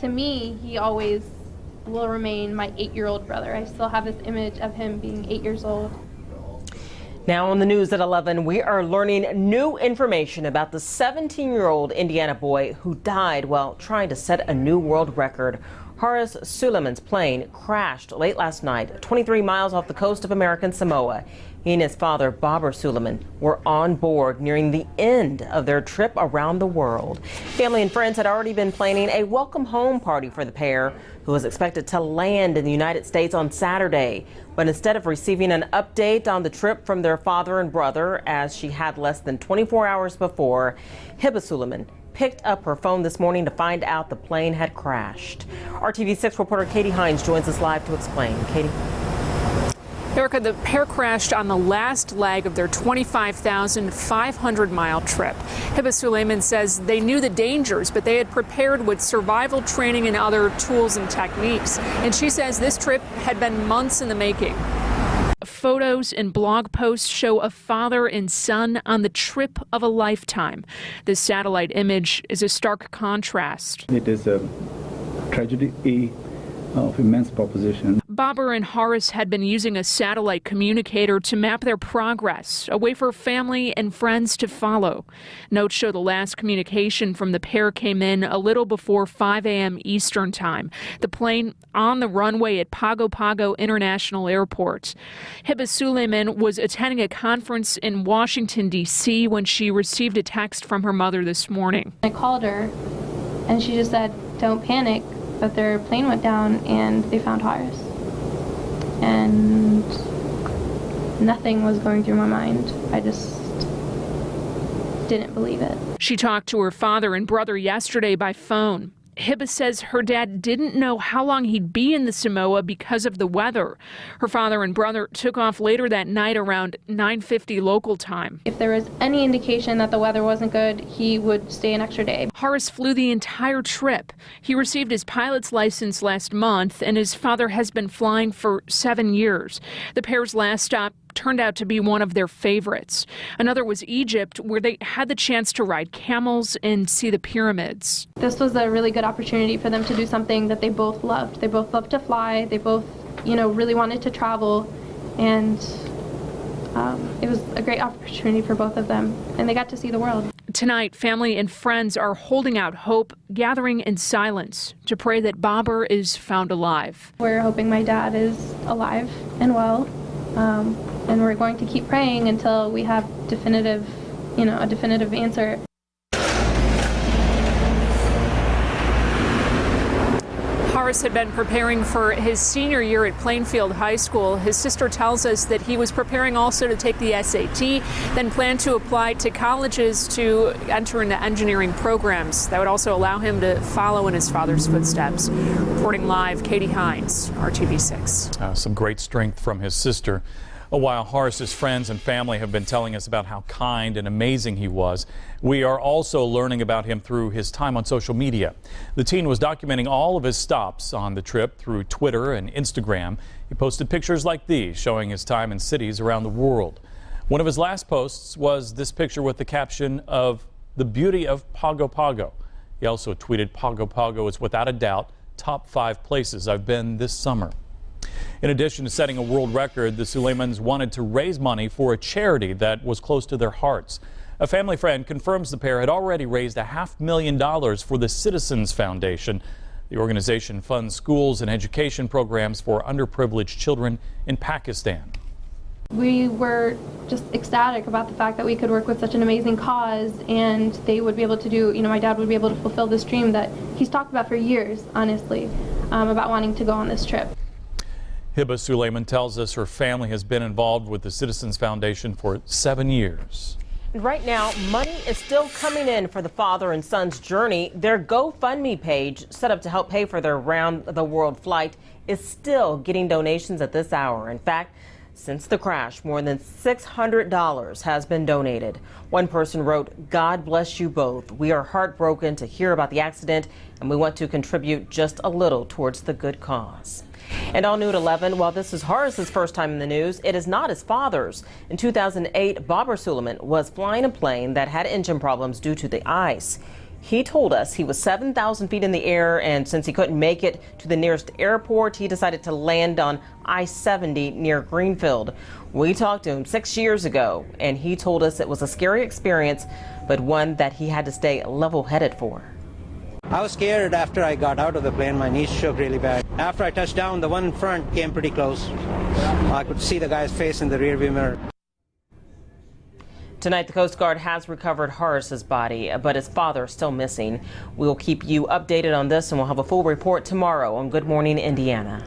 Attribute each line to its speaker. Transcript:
Speaker 1: to me, he always will remain my 8-year-old brother. I still have this image of him being 8 years old.
Speaker 2: Now on the news at 11, we are learning new information about the 17-year-old Indiana boy who died while trying to set a new world record. Horace Suleiman's plane crashed late last night, 23 miles off the coast of American Samoa. He and his father, Babar Suleiman, were on board nearing the end of their trip around the world. Family and friends had already been planning a welcome home party for the pair, who was expected to land in the United States on Saturday. But instead of receiving an update on the trip from their father and brother, as she had less than 24 hours before, Hiba Suleiman picked up her phone this morning to find out the plane had crashed. RTV6 reporter Katie Hines joins us live to explain. Katie.
Speaker 3: Erica, the pair crashed on the last leg of their 25,500-mile trip. Hiba Suleiman says they knew the dangers, but they had prepared with survival training and other tools and techniques. And she says this trip had been months in the making. Photos and blog posts show a father and son on the trip of a lifetime. This satellite image is a stark contrast.
Speaker 4: It is a tragedy of immense proportion.
Speaker 3: Babar and Horace had been using a satellite communicator to map their progress, a way for family and friends to follow. Notes show the last communication from the pair came in a little before 5 a.m. Eastern time. The plane on the runway at Pago Pago International Airport. Hiba Suleiman was attending a conference in Washington, D.C. when she received a text from her mother this morning.
Speaker 1: I called her and she just said, "Don't panic," but their plane went down and they found Horace. And nothing was going through my mind. I just didn't believe it.
Speaker 3: She talked to her father and brother yesterday by phone. Hiba says her dad didn't know how long he'd be in the Samoa because of the weather. Her father and brother took off later that night around 9:50 local time.
Speaker 1: If there was any indication that the weather wasn't good, he would stay an extra day.
Speaker 3: Horace flew the entire trip. He received his pilot's license last month, and his father has been flying for 7 years. The pair's last stop turned out to be one of their favorites. Another was Egypt, where they had the chance to ride camels and see the pyramids.
Speaker 1: This was a really good opportunity for them to do something that they both loved. They both loved to fly. They both, really wanted to travel. And it was a great opportunity for both of them. And they got to see the world.
Speaker 3: Tonight, family and friends are holding out hope, gathering in silence to pray that Babar is found alive.
Speaker 1: We're hoping my dad is alive and well. And we're going to keep praying until we have a definitive answer.
Speaker 3: Horace had been preparing for his senior year at Plainfield High School. His sister tells us that he was preparing also to take the SAT, then planned to apply to colleges to enter into engineering programs. That would also allow him to follow in his father's footsteps. Reporting live, Katie Hines, RTV6.
Speaker 5: Some great strength from his sister. While Horace's friends and family have been telling us about how kind and amazing he was, we are also learning about him through his time on social media. The teen was documenting all of his stops on the trip through Twitter and Instagram. He posted pictures like these showing his time in cities around the world. One of his last posts was this picture with the caption of "the beauty of Pago Pago." He also tweeted, "Pago Pago is without a doubt top 5 places I've been this summer." In addition to setting a world record, the Suleimans wanted to raise money for a charity that was close to their hearts. A family friend confirms the pair had already raised $500,000 for the Citizens Foundation. The organization funds schools and education programs for underprivileged children in Pakistan.
Speaker 1: We were just ecstatic about the fact that we could work with such an amazing cause, and they would be able to do, my dad would be able to fulfill this dream that he's talked about for years, honestly, about wanting to go on this trip.
Speaker 5: Hiba Suleiman tells us her family has been involved with the Citizens Foundation for 7 years.
Speaker 2: Right now, money is still coming in for the father and son's journey. Their GoFundMe page, set up to help pay for their round-the-world flight, is still getting donations at this hour. In fact, since the crash, more than $600 has been donated. One person wrote, "God bless you both. We are heartbroken to hear about the accident, and we want to contribute just a little towards the good cause." And all new at 11, while this is Horace's first time in the news, it is not his father's. In 2008, Babar Suleiman was flying a plane that had engine problems due to the ice. He told us he was 7,000 feet in the air, and since he couldn't make it to the nearest airport, he decided to land on I-70 near Greenfield. We talked to him 6 years ago, and he told us it was a scary experience, but one that he had to stay level-headed for.
Speaker 6: I was scared after I got out of the plane. My knees shook really bad. After I touched down, the one in front came pretty close. I could see the guy's face in the rearview mirror.
Speaker 2: Tonight, the Coast Guard has recovered Horace's body, but his father is still missing. We'll keep you updated on this, and we'll have a full report tomorrow on Good Morning Indiana.